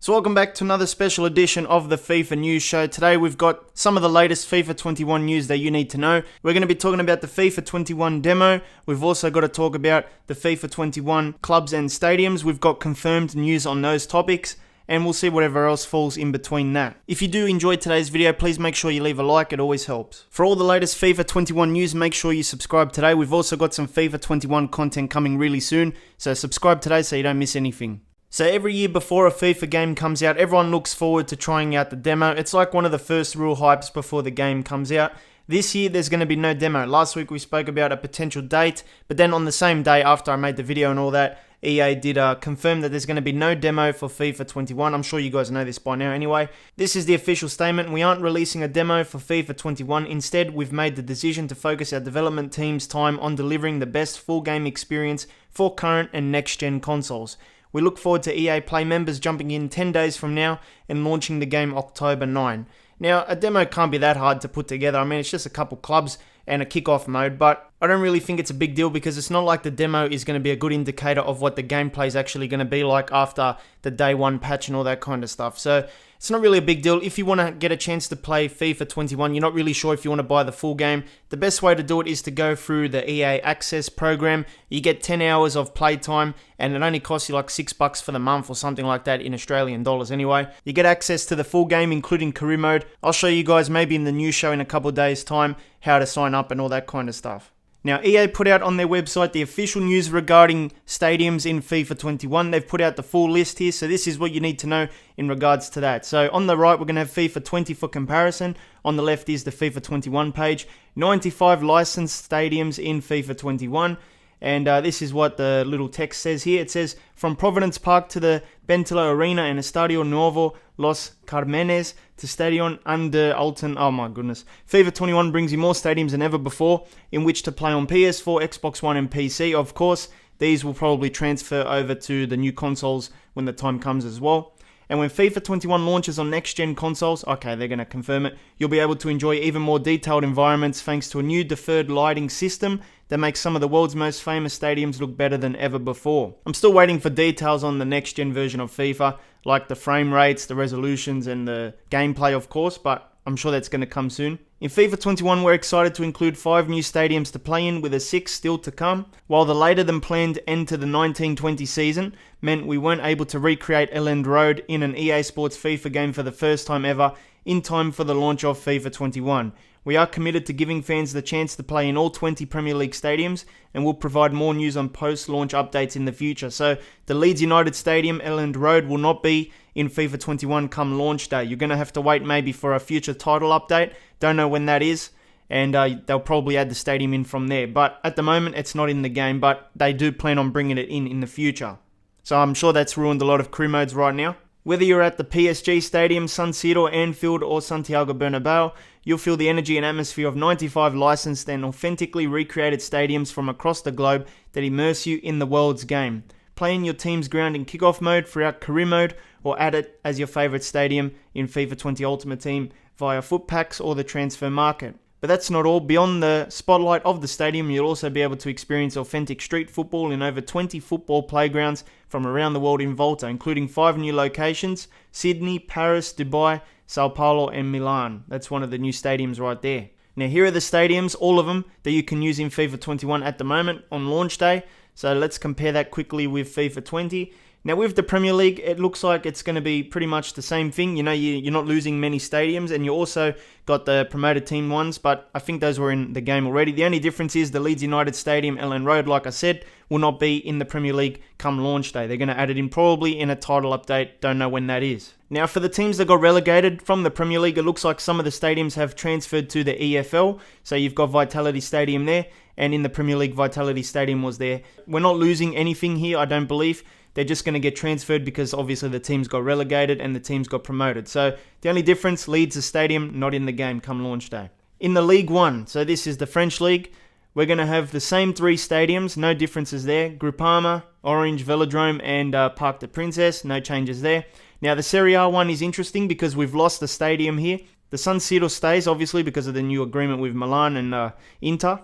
So welcome back to another special edition of the FIFA News Show. Today we've got some of the latest FIFA 21 news that you need to know. We're going to be talking about the FIFA 21 demo. We've also got to talk about the FIFA 21 clubs and stadiums. We've got confirmed news on those topics, and we'll see whatever else falls in between that. If you do enjoy today's video, please make sure you leave a like, it always helps. For all the latest FIFA 21 news, make sure you subscribe today. We've also got some FIFA 21 content coming really soon, so subscribe today so you don't miss anything. So every year before a FIFA game comes out, everyone looks forward to trying out the demo. It's like one of the first real hypes before the game comes out. This year, there's going to be no demo. Last week, we spoke about a potential date, but then on the same day after I made the video and all that, EA did confirm that there's going to be no demo for FIFA 21. I'm sure you guys know this by now anyway. This is the official statement. We aren't releasing a demo for FIFA 21. Instead, we've made the decision to focus our development team's time on delivering the best full game experience for current and next-gen consoles. We look forward to EA Play members jumping in 10 days from now and launching the game October 9. Now, a demo can't be that hard to put together. I mean, it's just a couple clubs and a kickoff mode, but I don't really think it's a big deal because it's not like the demo is going to be a good indicator of what the gameplay is actually going to be like after the day one patch and all that kind of stuff. So it's not really a big deal. If you want to get a chance to play FIFA 21, you're not really sure if you want to buy the full game, the best way to do it is to go through the EA Access program. You get 10 hours of playtime and it only costs you like $6 for the month or something like that in Australian dollars anyway. You get access to the full game including career mode. I'll show you guys maybe in the news show in a couple of days time how to sign up and all that kind of stuff. Now, EA put out on their website the official news regarding stadiums in FIFA 21. They've put out the full list here, so this is what you need to know in regards to that. So on the right, we're going to have FIFA 20 for comparison. On the left is the FIFA 21 page. 95 licensed stadiums in FIFA 21. And this is what the little text says here. It says, from Providence Park to the Bentelo Arena and Estadio Nuevo Los Carmenes to Stadion Under Alton. Oh my goodness. FIFA 21 brings you more stadiums than ever before in which to play on PS4, Xbox One and PC. Of course, these will probably transfer over to the new consoles when the time comes as well. And when FIFA 21 launches on next-gen consoles, okay, they're going to confirm it, you'll be able to enjoy even more detailed environments thanks to a new deferred lighting system that makes some of the world's most famous stadiums look better than ever before. I'm still waiting for details on the next-gen version of FIFA, like the frame rates, the resolutions, and the gameplay, of course, but I'm sure that's going to come soon. In FIFA 21, we're excited to include 5 new stadiums to play in, with a 6th still to come. While the later than planned end to the 1920 season meant we weren't able to recreate Elland Road in an EA Sports FIFA game for the first time ever in time for the launch of FIFA 21. We are committed to giving fans the chance to play in all 20 Premier League stadiums, and we'll provide more news on post-launch updates in the future. So the Leeds United Stadium, Elland Road, will not be in FIFA 21 come launch day. You're going to have to wait maybe for a future title update. Don't know when that is, and they'll probably add the stadium in from there. But at the moment, it's not in the game, but they do plan on bringing it in the future. So I'm sure that's ruined a lot of career modes right now. Whether you're at the PSG Stadium, San Siro, Anfield or Santiago Bernabeu, you'll feel the energy and atmosphere of 95 licensed and authentically recreated stadiums from across the globe that immerse you in the world's game. Play in your team's ground in kickoff mode throughout career mode, or add it as your favourite stadium in FIFA 20 Ultimate Team via foot packs or the transfer market. But that's not all. Beyond the spotlight of the stadium, you'll also be able to experience authentic street football in over 20 football playgrounds from around the world in Volta, including 5 new locations: Sydney, Paris, Dubai, Sao Paulo and Milan. That's one of the new stadiums right there. Now here are the stadiums, all of them, that you can use in FIFA 21 at the moment on launch day. So let's compare that quickly with FIFA 20. Now with the Premier League, it looks like it's going to be pretty much the same thing. You know, you're not losing many stadiums, and you also got the promoted team ones, but I think those were in the game already. The only difference is the Leeds United Stadium, Elland Road, like I said, will not be in the Premier League come launch day. They're going to add it in probably in a title update. Don't know when that is. Now for the teams that got relegated from the Premier League, it looks like some of the stadiums have transferred to the EFL. So you've got Vitality Stadium there, and in the Premier League, Vitality Stadium was there. We're not losing anything here, I don't believe. They're just going to get transferred because obviously the teams got relegated and the teams got promoted. So the only difference, Leeds' stadium not in the game come launch day. In the Ligue 1, so this is the French League, we're going to have the same 3 stadiums, no differences there. Groupama, Orange, Velodrome and Parc des Princes, no changes there. Now the Serie A one is interesting because we've lost the stadium here. The San Siro stays obviously because of the new agreement with Milan and Inter.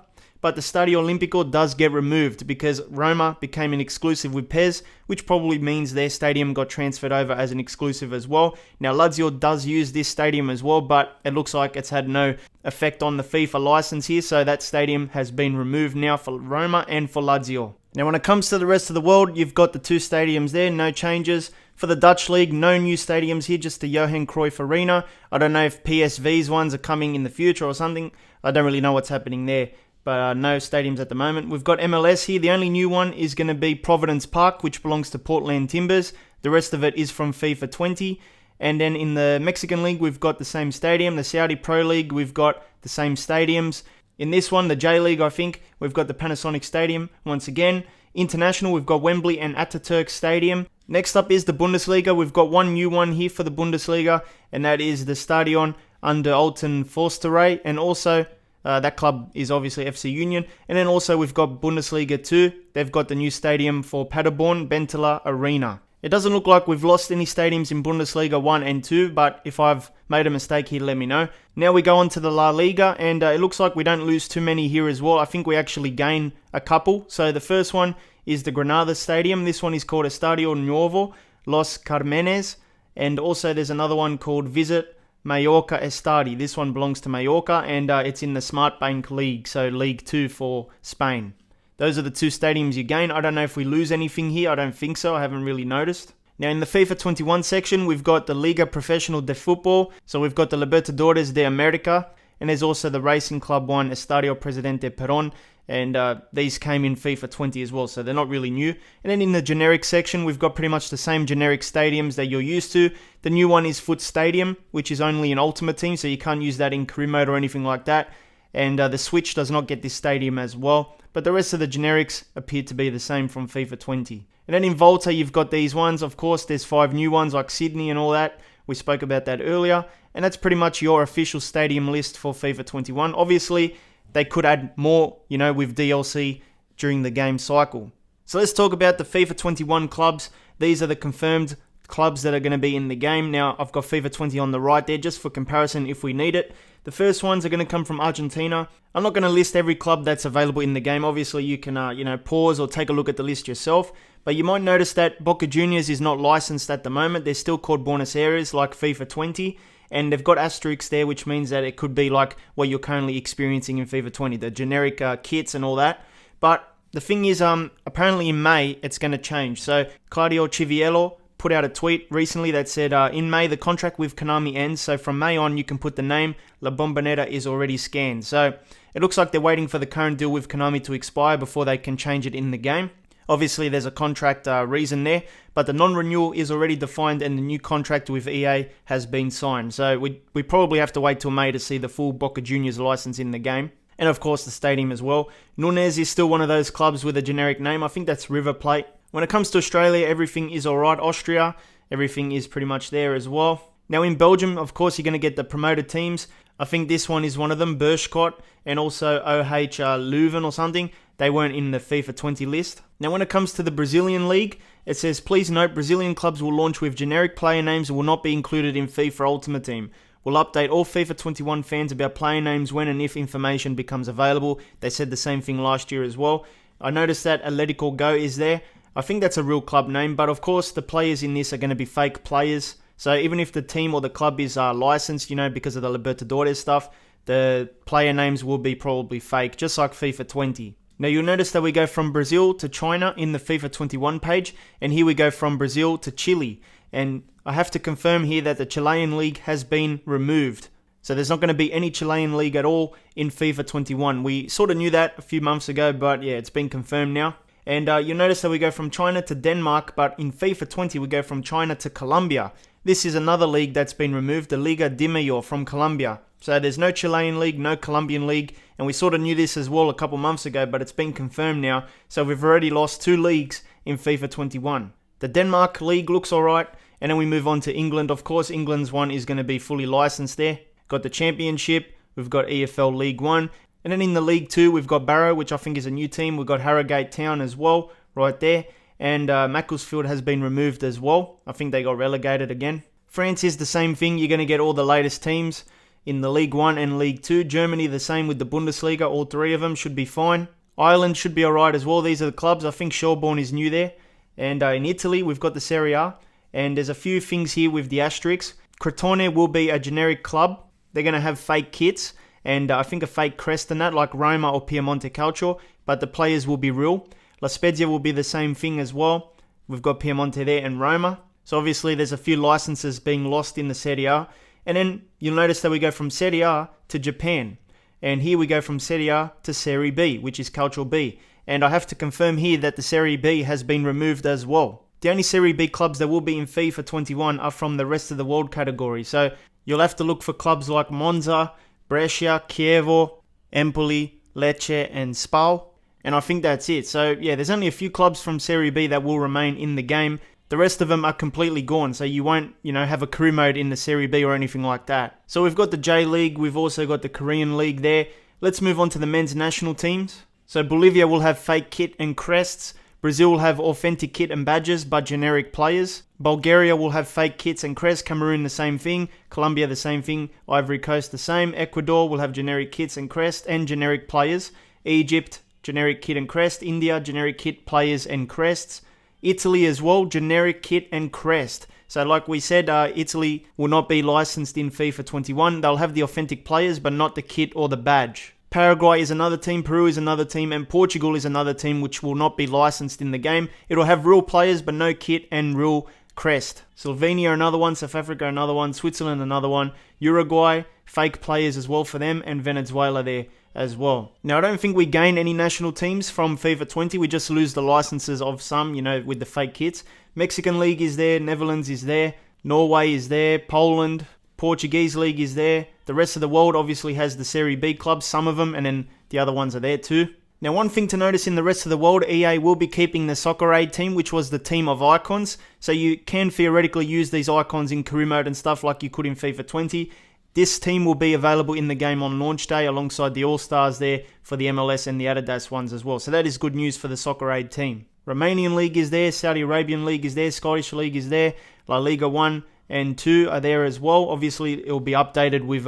but the Stadio Olimpico does get removed because Roma became an exclusive with PES, which probably means their stadium got transferred over as an exclusive as well. Now Lazio does use this stadium as well, but it looks like it's had no effect on the FIFA license here, so that stadium has been removed now for Roma and for Lazio. Now when it comes to the rest of the world, you've got the two stadiums there, no changes. For the Dutch League, no new stadiums here, just the Johan Cruyff Arena. I don't know if PSV's ones are coming in the future or something. I don't really know what's happening there, but no stadiums at the moment. We've got MLS here. The only new one is going to be Providence Park, which belongs to Portland Timbers. The rest of it is from FIFA 20. And then in the Mexican League, we've got the same stadium. The Saudi Pro League, we've got the same stadiums. In this one, the J League, I think, we've got the Panasonic Stadium once again. International, we've got Wembley and Ataturk Stadium. Next up is the Bundesliga. We've got one new one here for the Bundesliga, and that is the Stadion under Alten Forsterei, and also that club is obviously FC Union. And then also we've got Bundesliga 2. They've got the new stadium for Paderborn, Benteler Arena. It doesn't look like we've lost any stadiums in Bundesliga 1 and 2, but if I've made a mistake here, let me know. Now we go on to the La Liga, and it looks like we don't lose too many here as well. I think we actually gain a couple. So the first one is the Granada Stadium. This one is called Estadio Nuevo Los Carmenes, and also there's another one called Visit Mallorca Estadi. This one belongs to Mallorca, and it's in the Smart Bank League, so League 2 for Spain. Those are the two stadiums you gain. I don't know if we lose anything here. I don't think so. I haven't really noticed. Now in the FIFA 21 section, we've got the Liga Professional de Futbol. So we've got the Libertadores de America. And there's also the Racing Club 1 Estadio Presidente Perón. And these came in FIFA 20 as well, so they're not really new. And then in the generic section, we've got pretty much the same generic stadiums that you're used to. The new one is Foot Stadium, which is only an Ultimate Team, so you can't use that in career mode or anything like that. And the Switch does not get this stadium as well. But the rest of the generics appear to be the same from FIFA 20. And then in Volta, you've got these ones. Of course, there's 5 new ones like Sydney and all that. We spoke about that earlier. And that's pretty much your official stadium list for FIFA 21. Obviously, they could add more, with DLC during the game cycle. So let's talk about the FIFA 21 clubs. These are the confirmed clubs that are going to be in the game. Now, I've got FIFA 20 on the right there just for comparison if we need it. The first ones are going to come from Argentina. I'm not going to list every club that's available in the game. Obviously, you can, pause or take a look at the list yourself. But you might notice that Boca Juniors is not licensed at the moment. They're still called Buenos Aires like FIFA 20. And they've got asterisks there, which means that it could be like what you're currently experiencing in FIFA 20, the generic kits and all that. But the thing is, apparently in May, it's going to change. So Claudio Chiviello put out a tweet recently that said, in May, the contract with Konami ends. So from May on, you can put the name La Bombonera is already scanned. So it looks like they're waiting for the current deal with Konami to expire before they can change it in the game. Obviously, there's a contract reason there, but the non-renewal is already defined and the new contract with EA has been signed. So we probably have to wait till May to see the full Boca Juniors license in the game. And of course, the stadium as well. Nunes is still one of those clubs with a generic name. I think that's River Plate. When it comes to Australia, everything is alright. Austria, everything is pretty much there as well. Now in Belgium, of course, you're going to get the promoted teams. I think this one is one of them, Beerschot, and also OH Leuven or something. They weren't in the FIFA 20 list. Now when it comes to the Brazilian League, it says, please note Brazilian clubs will launch with generic player names and will not be included in FIFA Ultimate Team. We'll update all FIFA 21 fans about player names when and if information becomes available. They said the same thing last year as well. I noticed that Atletico Go is there. I think that's a real club name, but of course the players in this are going to be fake players. So even if the team or the club is licensed, because of the Libertadores stuff, the player names will be probably fake, just like FIFA 20. Now you'll notice that we go from Brazil to China in the FIFA 21 page, and here we go from Brazil to Chile. And I have to confirm here that the Chilean league has been removed. So there's not going to be any Chilean league at all in FIFA 21. We sort of knew that a few months ago, but yeah, it's been confirmed now. And you'll notice that we go from China to Denmark, but in FIFA 20 we go from China to Colombia. This is another league that's been removed, the Liga de Mayor from Colombia. So there's no Chilean league, no Colombian league, and we sort of knew this as well a couple months ago, but it's been confirmed now. So we've already lost 2 leagues in FIFA 21. The Denmark league looks alright, and then we move on to England. Of course, England's one is going to be fully licensed there. Got the Championship, we've got EFL League 1, and then in the League 2, we've got Barrow, which I think is a new team. We've got Harrogate Town as well, right there. And Macclesfield has been removed as well. I think they got relegated again. France is the same thing. You're going to get all the latest teams. in the League 1 and League 2. Germany the same with the Bundesliga, all three of them should be fine. Ireland should be alright as well. These are the clubs. I think Shelbourne is new there. And in Italy, we've got the Serie A. And there's a few things here with the asterisks. Crotone will be a generic club. They're going to have fake kits and I think a fake crest and that, like Roma or Piemonte Calcio, but the players will be real. La Spezia will be the same thing as well. We've got Piemonte there and Roma. So obviously there's a few licenses being lost in the Serie A. And then you'll notice that we go from Serie A to Japan. And here we go from Serie A to Serie B, which is Calcio B. And I have to confirm here that the Serie B has been removed as well. The only Serie B clubs that will be in FIFA 21 are from the rest of the world category. So you'll have to look for clubs like Monza, Brescia, Chievo, Empoli, Lecce and Spal. And I think that's it. So yeah, there's only a few clubs from Serie B that will remain in the game. The rest of them are completely gone, so you won't, have a career mode in the Serie B or anything like that. So we've got the J-League, we've also got the Korean League there. Let's move on to the men's national teams. So Bolivia will have fake kit and crests. Brazil will have authentic kit and badges, but generic players. Bulgaria will have fake kits and crests. Cameroon the same thing. Colombia the same thing. Ivory Coast the same. Ecuador will have generic kits and crest and generic players. Egypt, generic kit and crest. India, generic kit, players and crests. Italy as well, generic kit and crest. So like we said, Italy will not be licensed in FIFA 21. They'll have the authentic players, but not the kit or the badge. Paraguay is another team, Peru is another team, and Portugal is another team which will not be licensed in the game. It'll have real players, but no kit and real crest. Slovenia another one, South Africa another one, Switzerland another one, Uruguay, fake players as well for them, and Venezuela there as well. Now, I don't think we gain any national teams from FIFA 20. We just lose the licenses of some, with the fake kits. Mexican League is there, Netherlands is there, Norway is there, Poland, Portuguese League is there. The rest of the world obviously has the Serie B clubs, some of them, and then the other ones are there too. Now, one thing to notice in the rest of the world, EA will be keeping the Soccer Aid team, which was the team of icons. So you can theoretically use these icons in career mode and stuff like you could in FIFA 20. This team will be available in the game on launch day alongside the All-Stars there for the MLS and the Adidas ones as well. So that is good news for the Soccer Aid team. Romanian League is there, Saudi Arabian League is there, Scottish League is there, La Liga 1 and 2 are there as well. Obviously, it will be updated with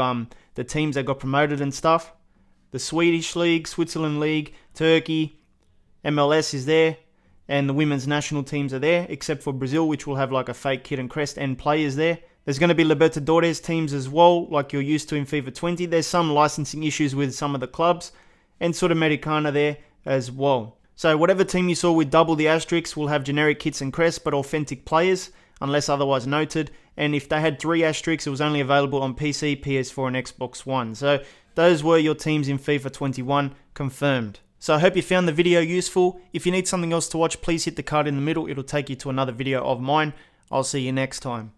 the teams that got promoted and stuff. The Swedish League, Switzerland League, Turkey, MLS is there, and the women's national teams are there, except for Brazil, which will have like a fake kit and crest and players there. There's going to be Libertadores teams as well, like you're used to in FIFA 20. There's some licensing issues with some of the clubs, and Sudamericana there as well. So whatever team you saw with double the asterisks will have generic kits and crests, but authentic players, unless otherwise noted. And if they had 3 asterisks, it was only available on PC, PS4 and Xbox One. So those were your teams in FIFA 21 confirmed. So I hope you found the video useful. If you need something else to watch, please hit the card in the middle. It'll take you to another video of mine. I'll see you next time.